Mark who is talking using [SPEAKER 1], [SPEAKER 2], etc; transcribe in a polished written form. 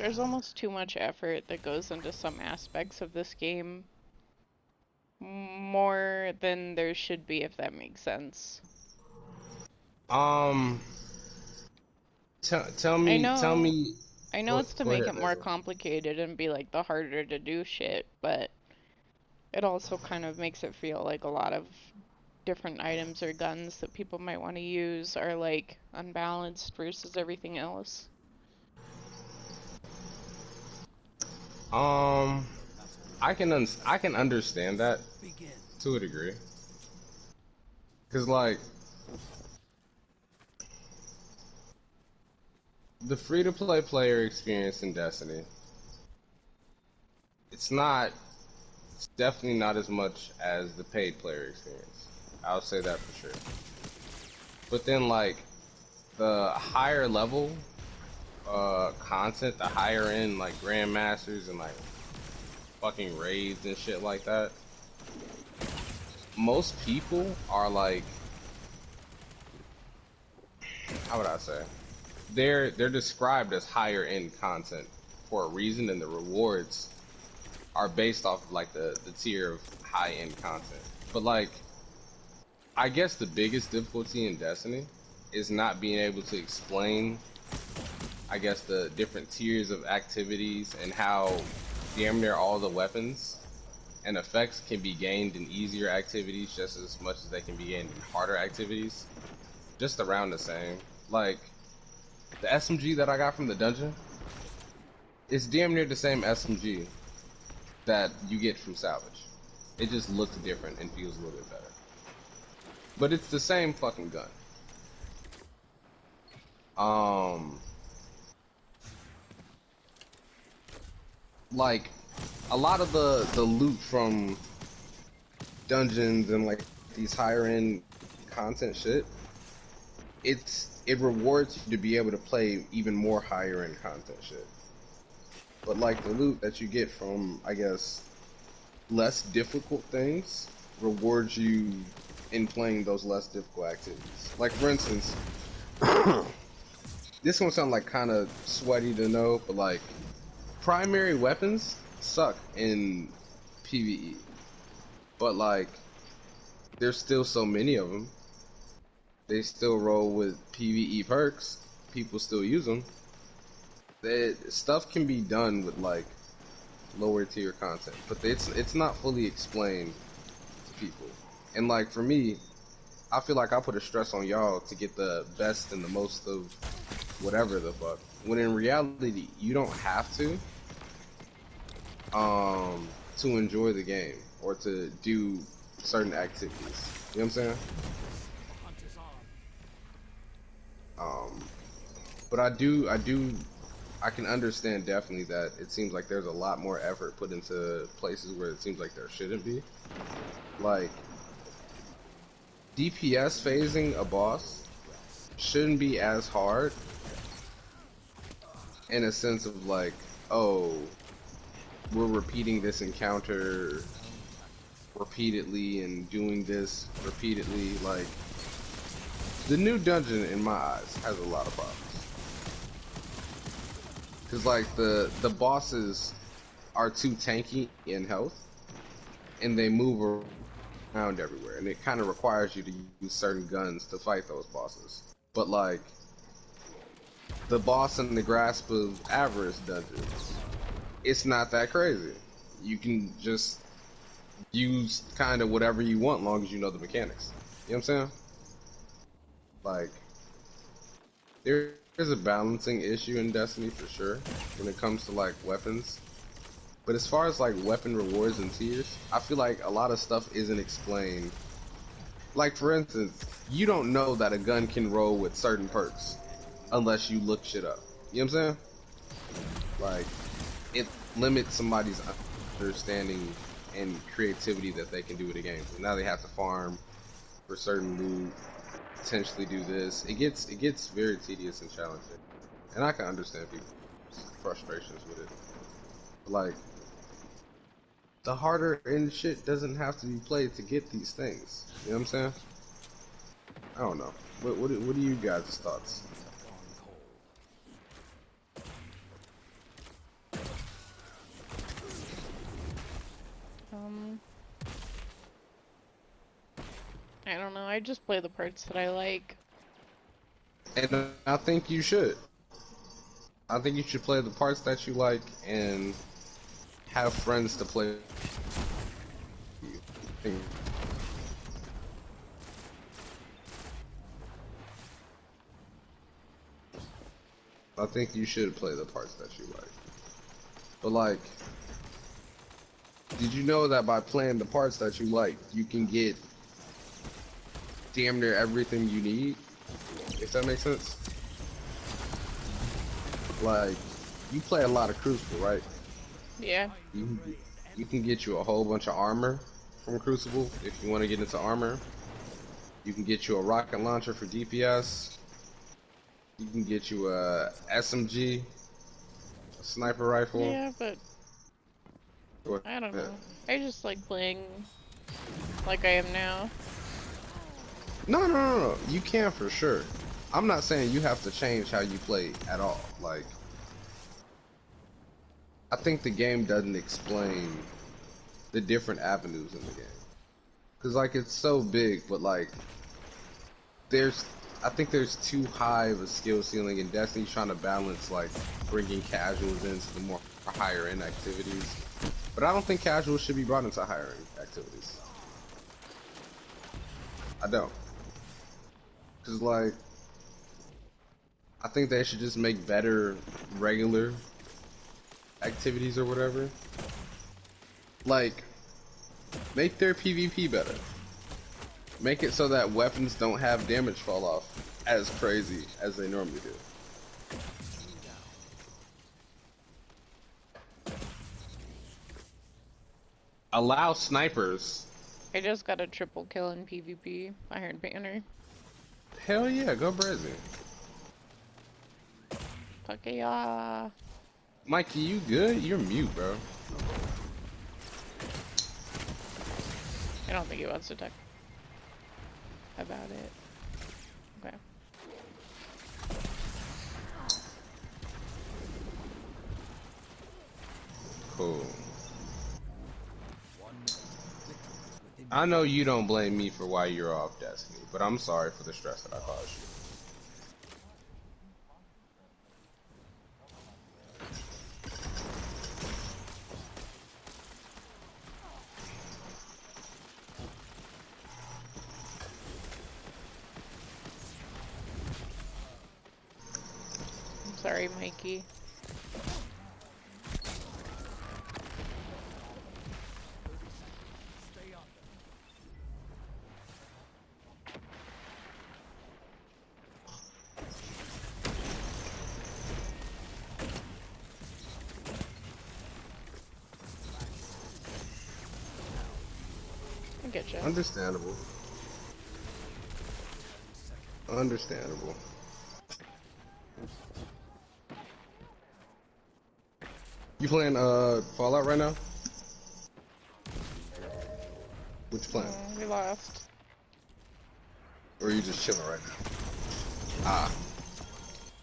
[SPEAKER 1] There's almost too much effort that goes into some aspects of this game, more than there should be, if that makes sense.
[SPEAKER 2] Um, tell
[SPEAKER 1] I
[SPEAKER 2] me, tell
[SPEAKER 1] know,
[SPEAKER 2] me.
[SPEAKER 1] I know
[SPEAKER 2] Go,
[SPEAKER 1] it's to
[SPEAKER 2] go
[SPEAKER 1] make
[SPEAKER 2] ahead,
[SPEAKER 1] it more
[SPEAKER 2] Ezra.
[SPEAKER 1] complicated and be like the harder to do shit, but it also kind of makes it feel like a lot of different items or guns that people might want to use are like unbalanced versus everything else.
[SPEAKER 2] Um, I can understand that to a degree, cause like the free to play player experience in Destiny, it's not, it's definitely not as much as the paid player experience. I'll say that for sure. But then like the higher level content, the higher end like grandmasters and like fucking raids and shit like that, most people are like, how would I say? They're described as higher end content for a reason, and the rewards are based off of like the tier of high end content. But like, I guess the biggest difficulty in Destiny is not being able to explain, I guess, the different tiers of activities and how damn near all the weapons and effects can be gained in easier activities just as much as they can be gained in harder activities. Just around the same. Like, the SMG that I got from the dungeon, it's damn near the same SMG that you get from salvage. It just looks different and feels a little bit better. But it's the same fucking gun. Um, like a lot of the loot from dungeons and like these higher end content shit, it rewards you to be able to play even more higher end content shit. But like the loot that you get from, I guess, less difficult things rewards you in playing those less difficult activities. Like for instance, this one sounds like kind of sweaty to know, but like primary weapons suck in PvE. But like there's still so many of them. They still roll with PvE perks. People still use them. That stuff can be done with like lower tier content, but it's not fully explained to people. And like for me, I feel like I put a stress on y'all to get the best and the most of whatever the fuck. When in reality, you don't have to enjoy the game or to do certain activities. You know what I'm saying? Um, but I can understand definitely that it seems like there's a lot more effort put into places where it seems like there shouldn't be. Like DPS phasing a boss shouldn't be as hard in a sense of like, oh, we're repeating this encounter repeatedly and doing this repeatedly. Like the new dungeon in my eyes has a lot of problems. Cause like the bosses are too tanky in health and they move around everywhere and it kind of requires you to use certain guns to fight those bosses. But like the boss in the grasp of avarice dungeons, it's not that crazy. You can just use kind of whatever you want long as you know the mechanics. You know what I'm saying? Like there's a balancing issue in Destiny for sure when it comes to like weapons. But as far as like weapon rewards and tiers, I feel like a lot of stuff isn't explained. Like for instance, you don't know that a gun can roll with certain perks unless you look shit up. You know what I'm saying? Like it limits somebody's understanding and creativity that they can do with a game. So now they have to farm for certain loot, potentially do this. It gets very tedious and challenging, and I can understand people's frustrations with it. But like the harder end shit doesn't have to be played to get these things. You know what I'm saying? I don't know. What are you guys' thoughts?
[SPEAKER 1] I just play the parts that I like.
[SPEAKER 2] And I think you should. I think you should play the parts that you like and have friends to play with you. I think you should play the parts that you like. But like, did you know that by playing the parts that you like, you can get damn near everything you need? If that makes sense. Like, you play a lot of Crucible, right?
[SPEAKER 1] Yeah.
[SPEAKER 2] You, you can get you a whole bunch of armor from Crucible if you want to get into armor. You can get you a rocket launcher for DPS. You can get you a SMG, a sniper rifle.
[SPEAKER 1] Yeah, but I don't know. I just like playing like I am now.
[SPEAKER 2] No. You can for sure. I'm not saying you have to change how you play at all. Like, I think the game doesn't explain the different avenues in the game. Cause like it's so big, but like there's, I think there's too high of a skill ceiling, and Destiny's trying to balance like bringing casuals into the more higher end activities. But I don't think casuals should be brought into higher end activities. I don't. Cause like, I think they should just make better regular activities or whatever. Like, make their PvP better. Make it so that weapons don't have damage fall off as crazy as they normally do. Allow snipers.
[SPEAKER 1] I just got a triple kill in PvP. Iron Banner.
[SPEAKER 2] Hell yeah, go Brazzy.
[SPEAKER 1] Fuck yeah.
[SPEAKER 2] Mikey, you good? You're mute, bro.
[SPEAKER 1] I don't think he wants to talk about it. Okay.
[SPEAKER 2] Cool. I know you don't blame me for why you're off Destiny, but I'm sorry for the stress that I caused you.
[SPEAKER 1] I'm sorry, Mikey. I get you.
[SPEAKER 2] Understandable. Understandable. You playing Fallout right now? What you playing?
[SPEAKER 1] We lost.
[SPEAKER 2] Or are you just chilling right now? Ah.